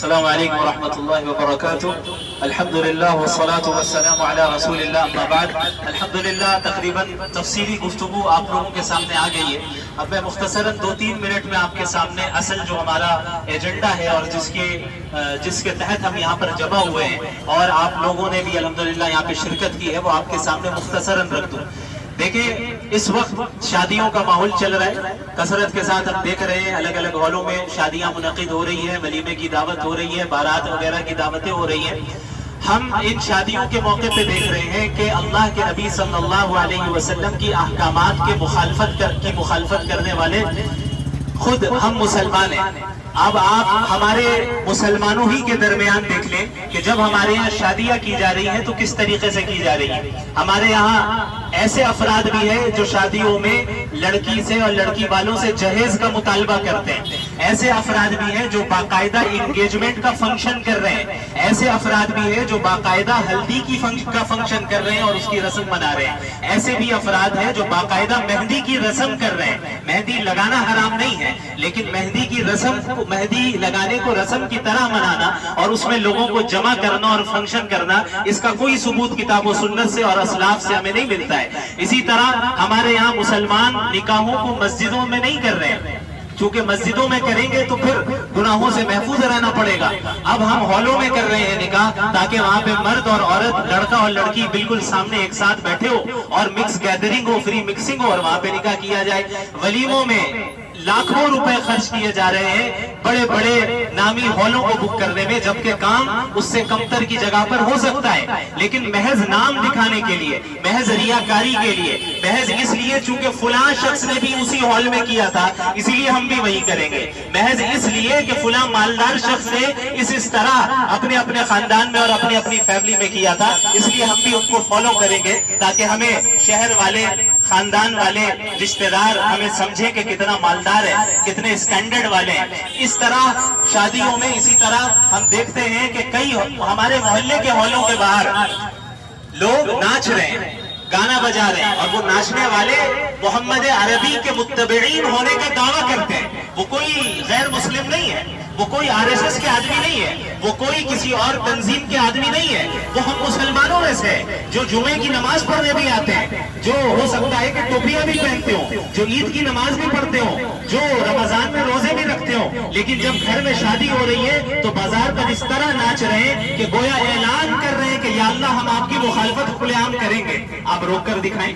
السلام علیکم ورحمۃ اللہ وبرکاتہ. الحمدللہ والصلاة والسلام علی رسول اللہ اما بعد. الحمدللہ تقریباً تفصیلی گفتگو آپ لوگوں کے سامنے آ گئی ہے. اب میں مختصراً 2-3 منٹ میں آپ کے سامنے اصل جو ہمارا ایجنڈا ہے اور جس کے تحت ہم یہاں پر جمع ہوئے ہیں اور آپ لوگوں نے بھی الحمدللہ یہاں پہ شرکت کی ہے وہ آپ کے سامنے مختصراً رکھ دوں. دیکھیں اس وقت شادیوں کا ماحول چل رہا ہے کثرت کے ساتھ. ہم دیکھ رہے ہیں الگ الگ ہالوں میں شادیاں منعقد ہو رہی ہیں, ولیمے کی دعوت ہو رہی ہے, بارات وغیرہ کی دعوتیں ہو رہی ہیں. ہم ان شادیوں کے موقع پہ دیکھ رہے ہیں کہ اللہ کے نبی صلی اللہ علیہ وسلم کی احکامات کی مخالفت کرنے والے خود ہم مسلمان ہیں. اب آپ ہمارے مسلمانوں ہی کے درمیان دیکھ لیں کہ جب ہمارے یہاں شادیاں کی جا رہی ہیں تو کس طریقے سے کی جا رہی ہیں. ہمارے یہاں ایسے افراد بھی ہیں جو شادیوں میں لڑکی سے اور لڑکی والوں سے جہیز کا مطالبہ کرتے ہیں. ایسے افراد بھی ہیں جو باقاعدہ انگیجمنٹ کا فنکشن کر رہے ہیں. ایسے افراد بھی ہیں جو باقاعدہ ہلدی کا فنکشن کر رہے ہیں اور اس کی رسم منا رہے ہیں. ایسے بھی افراد ہیں جو باقاعدہ مہندی کی رسم کر رہے ہیں. مہندی لگانا حرام نہیں ہے لیکن مہندی کی رسم, مہندی لگانے کو رسم کی طرح منانا اور اس میں لوگوں کو جمع کرنا اور فنکشن کرنا, اس کا کوئی ثبوت کتاب و سنت سے اور اسلاف سے ہمیں نہیں ملتا ہے. اسی طرح ہمارے یہاں مسلمان نکاحوں کو مسجدوں میں نہیں کر رہے ہیں کیونکہ مسجدوں میں کریں گے تو پھر گناہوں سے محفوظ رہنا پڑے گا. اب ہم ہالوں میں کر رہے ہیں نکاح تاکہ وہاں پہ مرد اور عورت, لڑکا اور لڑکی بالکل سامنے ایک ساتھ بیٹھے ہو اور مکس گیدرنگ ہو, فری مکسنگ ہو اور وہاں پہ نکاح کیا جائے. ولیموں میں لاکھوں روپے خرچ کیے جا رہے ہیں بڑے بڑے نامی ہالوں کو بک کرنے میں, جبکہ کام اس سے کمتر کی جگہ پر ہو سکتا ہے. لیکن محض نام دکھانے کے لیے, محض ریاکاری کے لیے, محض اس لیے چونکہ فلاں شخص نے بھی اسی ہال میں کیا تھا اسی لیے ہم بھی وہی کریں گے, محض اس لیے کہ فلاں مالدار شخص نے اس طرح اپنے خاندان میں اور اپنی فیملی میں کیا تھا اس لیے ہم بھی ان کو فالو کریں گے تاکہ ہمیں شہر والے, خاندان والے, رشتہ دار ہمیں سمجھیں کہ کتنا مالدار ہے, کتنے اسٹینڈرڈ والے ہیں. اس طرح شادیوں میں اسی طرح ہم دیکھتے ہیں کہ کئی ہمارے محلے کے ہالوں کے باہر لوگ ناچ رہے ہیں, گانا بجا رہے ہیں اور وہ ناچنے والے محمد عربی کے متبعین ہونے کا دعویٰ کرتے ہیں. وہ کوئی غیر مسلم نہیں ہے, وہ کوئی RSS کے آدمی نہیں ہے, وہ کوئی کسی اور تنظیم کے آدمی نہیں ہے, وہ ہم مسلمانوں میں سے جو جمعے کی نماز پڑھنے بھی آتے ہیں, جو ہو سکتا ہے کہ ٹوپیاں بھی پہنتے ہوں, جو عید کی نماز بھی پڑھتے ہوں, جو رمضان میں روزے بھی رکھتے ہوں, لیکن جب گھر میں شادی ہو رہی ہے تو بازار پر اس طرح ناچ رہے ہیں کہ گویا اعلان کر رہے ہیں کہ یا اللہ ہم آپ کی مخالفت کھلے عام کریں گے, آپ روک کر دکھائیں.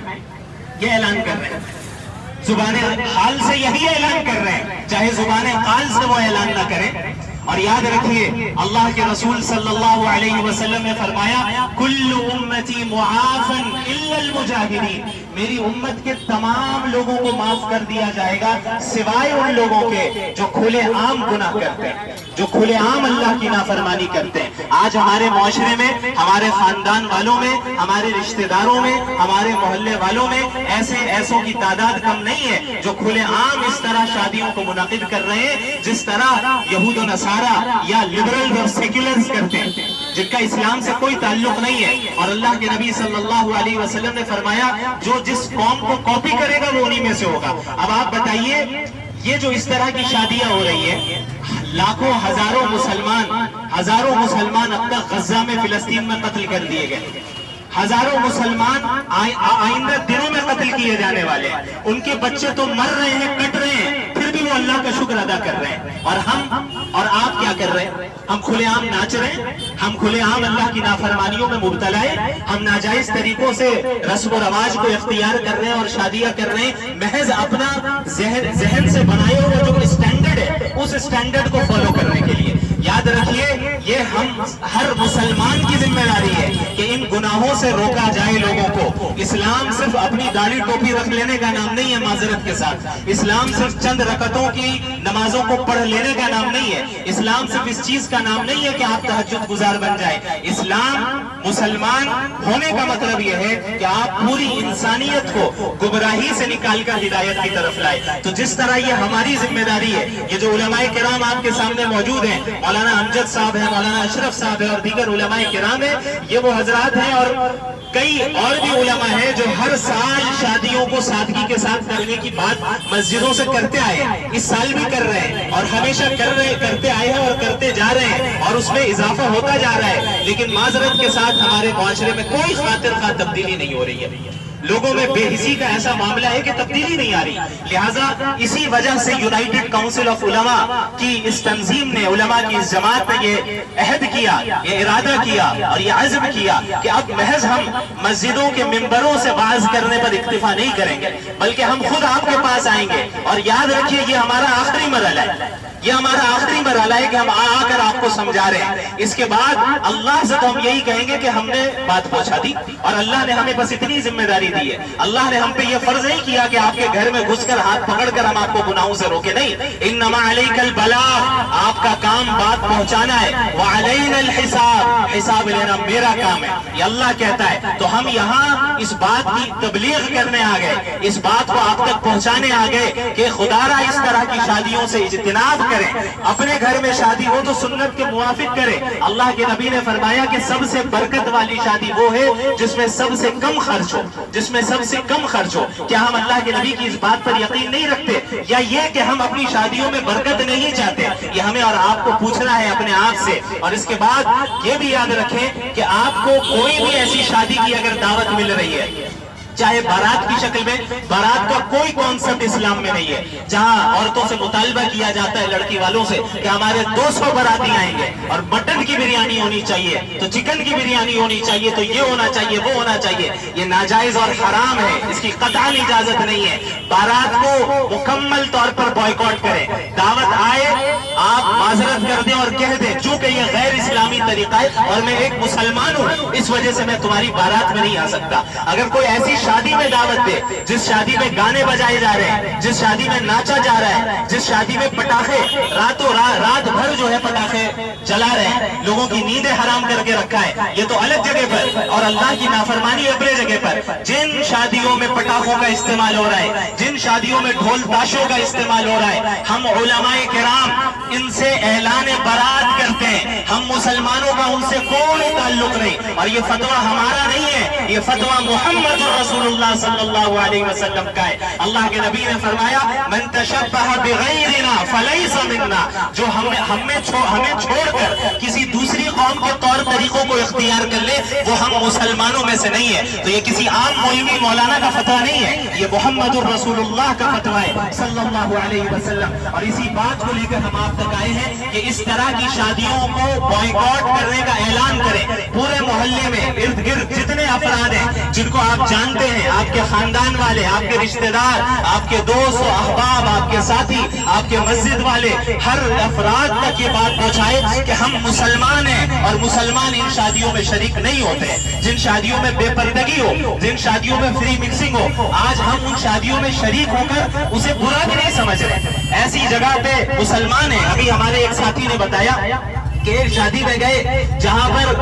یہ اعلان کر رہے ہیں, زبان حال سے یہی اعلان کر رہے ہیں, چاہے زبان قال سے وہ اعلان نہ کریں. اور یاد رکھیے اللہ کے رسول صلی اللہ علیہ وسلم نے فرمایا کل امتی معافا الا المجاہرین, میری امت کے تمام لوگوں کو معاف کر دیا جائے گا سوائے ان لوگوں کے جو کھلے عام گناہ کرتے ہیں, جو کھلے عام اللہ کی نافرمانی کرتے ہیں. آج ہمارے معاشرے میں, ہمارے خاندان والوں میں, ہمارے رشتہ داروں میں, ہمارے محلے والوں میں ایسوں کی تعداد کم نہیں ہے جو کھلے عام اس طرح شادیوں کو منعقد کر رہے ہیں جس طرح یہود و نصارہ یا لبرل اور سیکولرز کرتے ہیں, جن کا اسلام سے کوئی تعلق نہیں ہے. اور اللہ کے نبی صلی اللہ علیہ وسلم نے فرمایا جو جس قوم کو کاپی کرے گا وہ انہی میں سے ہوگا. اب آپ بتائیے یہ جو اس طرح کی شادیاں ہو رہی ہیں, لاکھوں ہزاروں مسلمان اب تک غزہ میں, فلسطین میں قتل کر دیے گئے, ہزاروں مسلمان آئندہ دنوں میں قتل کیے جانے والے ہیں, ان کے بچے تو مر رہے ہیں, کٹ رہے ہیں, پھر بھی وہ اللہ کا شکر ادا کر رہے ہیں. اور ہم اور آپ کیا کر رہے ہیں؟ ہم کھلے عام ناچ رہے ہیں, ہم کھلے عام اللہ کی نافرمانیوں میں مبتلا ہیں, ہم ناجائز طریقوں سے رسم و رواج کو اختیار کر رہے ہیں اور شادیاں کر رہے ہیں محض اپنا ذہن سے بنائے ہوئے جو اسٹینڈرڈ ہے اس اسٹینڈرڈ کو فالو کرنے کے لیے. یاد رکھیے یہ ہم ہر مسلمان کی ذمہ داری ہے کہ ان گناہوں سے روکا جائے لوگوں کو. اسلام صرف اپنی داڑھی ٹوپی رکھ لینے کا نام نہیں ہے, معذرت کے ساتھ اسلام صرف چند رکعتوں کی نمازوں کو پڑھ لینے کا نام نہیں ہے, اسلام صرف اس چیز کا نام نہیں ہے کہ آپ تہجد گزار بن جائیں. اسلام مسلمان ہونے کا مطلب یہ ہے کہ آپ پوری انسانیت کو گمراہی سے نکال کر ہدایت کی طرف لائے. تو جس طرح یہ ہماری ذمہ داری ہے, یہ جو علماء کرام آپ کے سامنے موجود ہیں, مولانا امجد صاحب ہیں, مولانا اشرف صاحب ہیں اور دیگر علماء کرام ہیں, یہ وہ حضرات ہیں اور کئی اور بھی علماء ہیں جو ہر سال شادیوں کو سادگی کے ساتھ کرنے کی بات مسجدوں سے کرتے آئے ہیں, اس سال بھی کر رہے ہیں اور ہمیشہ کرتے آئے ہیں اور کرتے جا رہے ہیں. اور اس میں اضافہ ہوتا جا رہا ہے، لیکن معذرت کے ساتھ ہمارے معاشرے میں کوئی خاطر خواہ تبدیلی نہیں ہو رہی ہے۔ لوگوں میں بے حسی کا ایسا معاملہ ہے کہ تبدیلی نہیں آ رہی۔ لہٰذا اسی وجہ سے یونائیٹڈ کاؤنسل آف علماء کی اس تنظیم نے، علماء کی اس جماعت نے یہ عہد کیا، یہ ارادہ کیا اور یہ عزم کیا کہ اب محض ہم مسجدوں کے ممبروں سے واعظ کرنے پر اکتفا نہیں کریں گے، بلکہ ہم خود آپ کے پاس آئیں گے۔ اور یاد رکھیے یہ ہمارا آخری مرحلہ ہے، یہ ہمارا آخری مرحلہ ہے کہ ہم آ کر آپ کو سمجھا رہے ہیں۔ اس کے بعد اللہ سے تو ہم یہی کہیں گے کہ ہم نے بات پہنچا دی، اور اللہ نے ہمیں بس اتنی ذمہ داری دی ہے۔ اللہ نے ہم پہ یہ فرض نہیں کیا کہ آپ کے گھر میں گھس کر ہاتھ پکڑ کر ہم آپ کو گناہوں سے روکے، نہیں۔ انما علیک البلاغ، آپ کا کام بات پہنچانا ہے، وعلینا الحساب، حساب لینا میرا کام ہے، یہ اللہ کہتا ہے۔ تو ہم یہاں اس بات کی تبلیغ کرنے آ گئے، اس بات کو آپ تک پہنچانے آ گئے کہ خدارا اس طرح کی شادیوں سے اجتناب کریں، اپنے گھر میں شادی ہو تو سنت کے موافق کریں۔ اللہ کے نبی نے فرمایا کہ سب سے برکت والی شادی وہ ہے جس میں سب سے کم خرچ ہو، جس میں سب سے کم خرچ ہو۔ کیا ہم اللہ کے نبی کی اس بات پر یقین نہیں رکھتے، یا یہ کہ ہم اپنی شادیوں میں برکت نہیں چاہتے؟ یہ ہمیں اور آپ کو پوچھنا ہے اپنے آپ سے۔ اور اس کے بعد یہ بھی یاد رکھیں کہ آپ کو کوئی بھی ایسی شادی کی اگر دعوت مل رہی ہے، چاہے بارات کی شکل میں، بارات کا کوئی کانسیپٹ اسلام میں نہیں ہے، جہاں عورتوں سے مطالبہ کیا جاتا ہے لڑکی والوں سے کہ ہمارے 200 باراتی آئیں گے اور مٹن کی بریانی ہونی چاہیے، تو چکن کی بریانی ہونی چاہیے، تو یہ ہونا چاہیے، وہ ہونا چاہیے، یہ ناجائز اور حرام ہے، اس کی قطعاً اجازت نہیں ہے۔ بارات کو مکمل طور پر بائیکاٹ کریں، دعوت آئے آپ معذرت کر دیں اور کہہ دیں چونکہ یہ غیر اسلامی طریقہ ہے اور میں ایک مسلمان ہوں، اس وجہ سے میں تمہاری بارات میں نہیں آ سکتا۔ اگر کوئی ایسی شادی میں دعوت دے جس شادی میں گانے بجائے جا رہے ہیں، جس شادی میں ناچا جا رہا ہے، جس شادی میں پٹاخے رات بھر جو ہے پٹاخے جلا رہے ہیں، لوگوں کی نیندیں حرام کر کے رکھا ہے، یہ تو الگ جگہ پر، اور اللہ کی نافرمانی اپنے جگہ پر۔ جن شادیوں میں پٹاخوں کا استعمال ہو رہا ہے، جن شادیوں میں ڈھول تاشوں کا استعمال ہو رہا ہے، ہم علماء کرام ان سے اعلان برات کرتے ہیں۔ ہم مسلمانوں کا ان سے کوئی تعلق نہیں، اور یہ فتویٰ ہمارا نہیں ہے، یہ فتویٰ محمد رسول اللہ صلی اللہ علیہ وسلم کا ہے۔ اللہ کے نبی نے فرمایا من تشبہ بغیرنا فلیس منا، جو ہمیں چھوڑ کر کسی دوسری قوم کے طور طریقوں کو اختیار کر لے وہ ہم مسلمانوں میں سے نہیں ہے۔ تو یہ کسی عام مولوی مولانا کا فتویٰ نہیں ہے، یہ محمد الرسول اللہ کا فتویٰ ہے صلی اللہ علیہ وسلم۔ اور اسی بات کو لے کر ہم آپ تک آئے ہیں کہ اس طرح کی شادیوں کو بائیکاٹ کرنے کا اعلان کریں۔ پورے محلے میں ارد گرد جتنے افراد ہیں جن کو آپ جانتے ہیں، آپ کے خاندان والے، آپ کے رشتہ دار، آپ کے دوست و احباب، آپ کے ساتھی، آپ کے مسجد والے، ہر افراد تک یہ بات پہنچائے کہ ہم مسلمان ہیں اور مسلمان ان شادیوں میں شریک نہیں ہوتے۔ جن شادیوں میں بے پردگی ہو، جن شادیوں میں فری مکسنگ ہو، آج ہم ان شادیوں میں شریک ہو کر اسے برا بھی نہیں سمجھ رہے، ایسی جگہ پہ مسلمان ہیں۔ ابھی ہمارے ایک ساتھی نے بتایا کہ ایک شادی میں گئے جہاں پر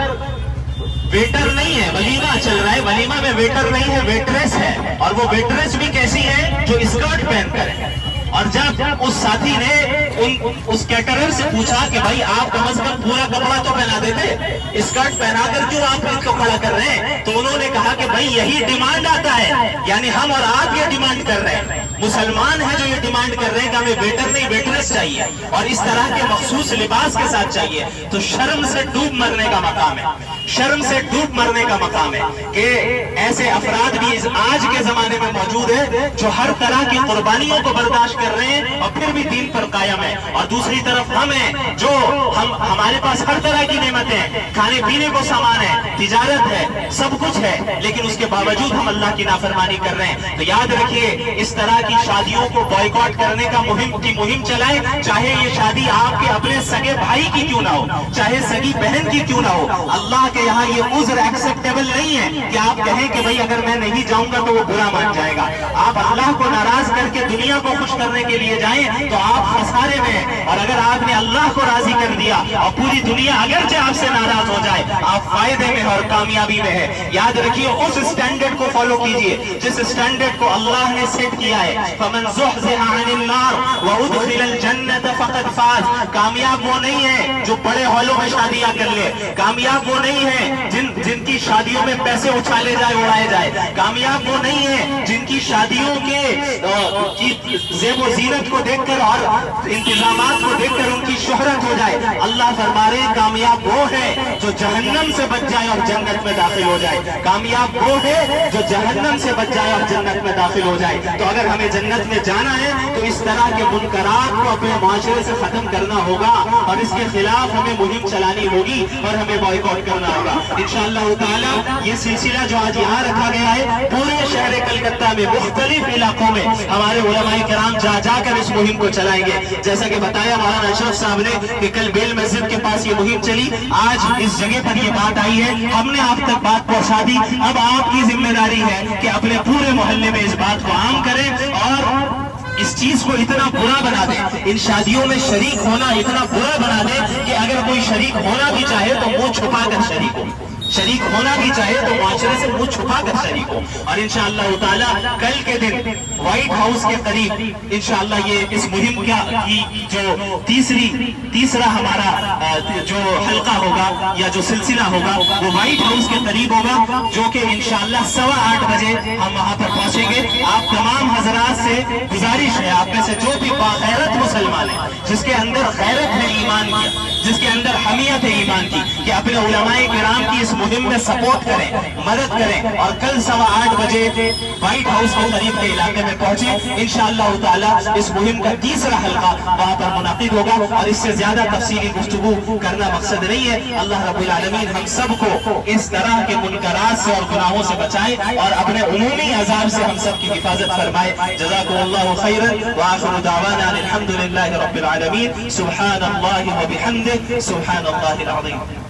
ویٹر نہیں ہے، ولیمہ چل رہا ہے، ولیمہ میں ویٹر نہیں ہے، ویٹریس ہے، اور وہ ویٹریس بھی کیسی ہے جو اسکرٹ پہن کر ہے۔ اور جب اس ساتھی نے اس کیٹرر سے پوچھا کہ بھائی آپ کم از کم پورا کپڑا تو پہنا دیتے، اسکرٹ پہنا کر کیوں آپ ان کو کھڑا کر رہے ہیں؟ تو انہوں نے کہا کہ بھائی یہی ڈیمانڈ آتا ہے، یعنی ہم اور آپ یہ ڈیمانڈ کر رہے ہیں، مسلمان ہیں جو یہ ڈیمانڈ کر رہے ہیں کہ ہمیں ویٹر نہیں ویٹریس چاہیے اور اس طرح کے مخصوص لباس کے ساتھ چاہیے۔ تو شرم سے ڈوب مرنے کا مقام ہے، شرم سے ڈوب مرنے کا مقام ہے کہ ایسے افراد بھی آج کے زمانے میں موجود ہیں جو ہر طرح کی قربانیوں کو برداشت کر رہے ہیں اور پھر بھی دین پر قائم ہے، اور دوسری طرف ہم ہیں جو ہمارے پاس ہر طرح کی نعمتیں ہیں، کھانے پینے کو سامان ہے، تجارت ہے، سب کچھ ہے، لیکن اس کے باوجود ہم اللہ کی نافرمانی کر رہے ہیں۔ تو یاد رکھیے اس طرح کی شادیوں کو بائیکاٹ کرنے کا مہم چلائیں، چاہے یہ شادی آپ کے اپنے سگے بھائی کی کیوں نہ ہو، چاہے سگی بہن کی کیوں نہ ہو۔ اللہ کے یہاں یہ عذر ایکسیپٹیبل نہیں ہے کہ آپ کہیں کہ بھئی اگر میں نہیں جاؤں گا تو وہ برا مان جائے گا۔ آپ اللہ کو ناراض کر کے دنیا کو خوش کرنے کے لیے جائیں تو آپ خسارے میں ہیں، اور اگر آپ نے اللہ کو راضی کر دیا اور پوری دنیا اگرچہ آپ سے ناراض ہو جائے آپ فائدے میں اور کامیابی میں ہے۔ یاد رکھیے اس اسٹینڈرڈ کو فالو کیجئے جس اسٹینڈرڈ کو اللہ نے سیٹ کیا ہے۔ فمن زحزح عن النار وادخل الجنۃ فقد فاز۔ کامیاب وہ نہیں ہے جو بڑے ہالوں میں شادیاں کر لے، کامیاب وہ نہیں ہے جن کی شادیوں میں پیسے اچھالے جائے اڑائے جائے، کامیاب وہ نہیں ہے جن کی شادیوں کے زیب و زینت کو دیکھ کر اور انتظامات کو دیکھ کر ان کی شہرت ہو جائے۔ اللہ فرما رہے کامیاب وہ ہے جو جہنم سے بچ جائے اور جنت میں داخل ہو جائے. کامیاب وہ ہے جو جہنم سے بچ جائے اور جنت میں داخل ہو جائے. تو اگر ہمیں جنت میں جانا ہے تو اس طرح کے منکرات کو اپنے معاشرے سے ختم کرنا ہوگا اور اس کے خلاف ہمیں مہم چلانی ہوگی اور ہمیں بائیکاٹ کرنا ہوگا انشاءاللہ تعالی. یہ سلسلہ جو آج یہاں رکھا گیا ہے پورے شہر کلکتہ میں مختلف علاقوں میں ہمارے علماء کرام جا جا کر اس مہم کو چلائیں گے. جیسا کہ بتایا مولانا اشرف صاحب نے کہ کل بیل مسجد کے پاس یہ مہم چلی, آج اس جگہ پر یہ بات آئی ہے, ہم نے آپ تک بات پہنچا دی. اب آپ کی ذمہ داری ہے کہ اپنے پورے محلے میں اس بات کو عام کریں اور اس چیز کو اتنا برا بنا دیں, ان شادیوں میں شریک ہونا اتنا برا بنا دیں کہ اگر کوئی شریک ہونا بھی چاہے تو منہ چھپا کر شریک ہو, شریک ہونا بھی چاہے تو معاشرے سے منہ چھپا کر شریک ہو. اور انشاءاللہ تعالی کل کے دن وائٹ ہاؤس کے قریب انشاءاللہ یہ اس مہم کی جو تیسرا ہمارا جو حلقہ ہوگا یا جو سلسلہ ہوگا وہ وائٹ ہاؤس کے قریب ہوگا, جو کہ انشاءاللہ 8:15 بجے ہم وہاں پر پہنچیں گے. آپ تمام حضرات سے گزارش ہے, آپ میں سے جو بھی باغیرت مسلمان ہیں, جس کے اندر غیرت ہے ایمان کی, جس کے اندر حمیت ہے ایمان کی, کہ اپنے علماء کرام کی اس مہم میں سپورٹ کریں, مدد کریں اور کل 8:15 بجے وائٹ ہاؤس کے قریب کے علاقے میں پہنچیں. انشاءاللہ تعالی اس مہم کا تیسرا حلقہ وہاں پر منعقد ہوگا اور اس سے زیادہ تفصیلی گفتگو کرنا مقصد نہیں ہے. اللہ رب العالمین ہم سب کو اس طرح کے منکرات سے اور گناہوں سے بچائے اور اپنے عمومی عذاب سے ہم سب کی حفاظت فرمائے. جزاکم اللہ خیرا وآخر دعوانا الحمد للہ رب العالمین. سبحان اللہ وبحمدہ سبحان اللہ العظیم.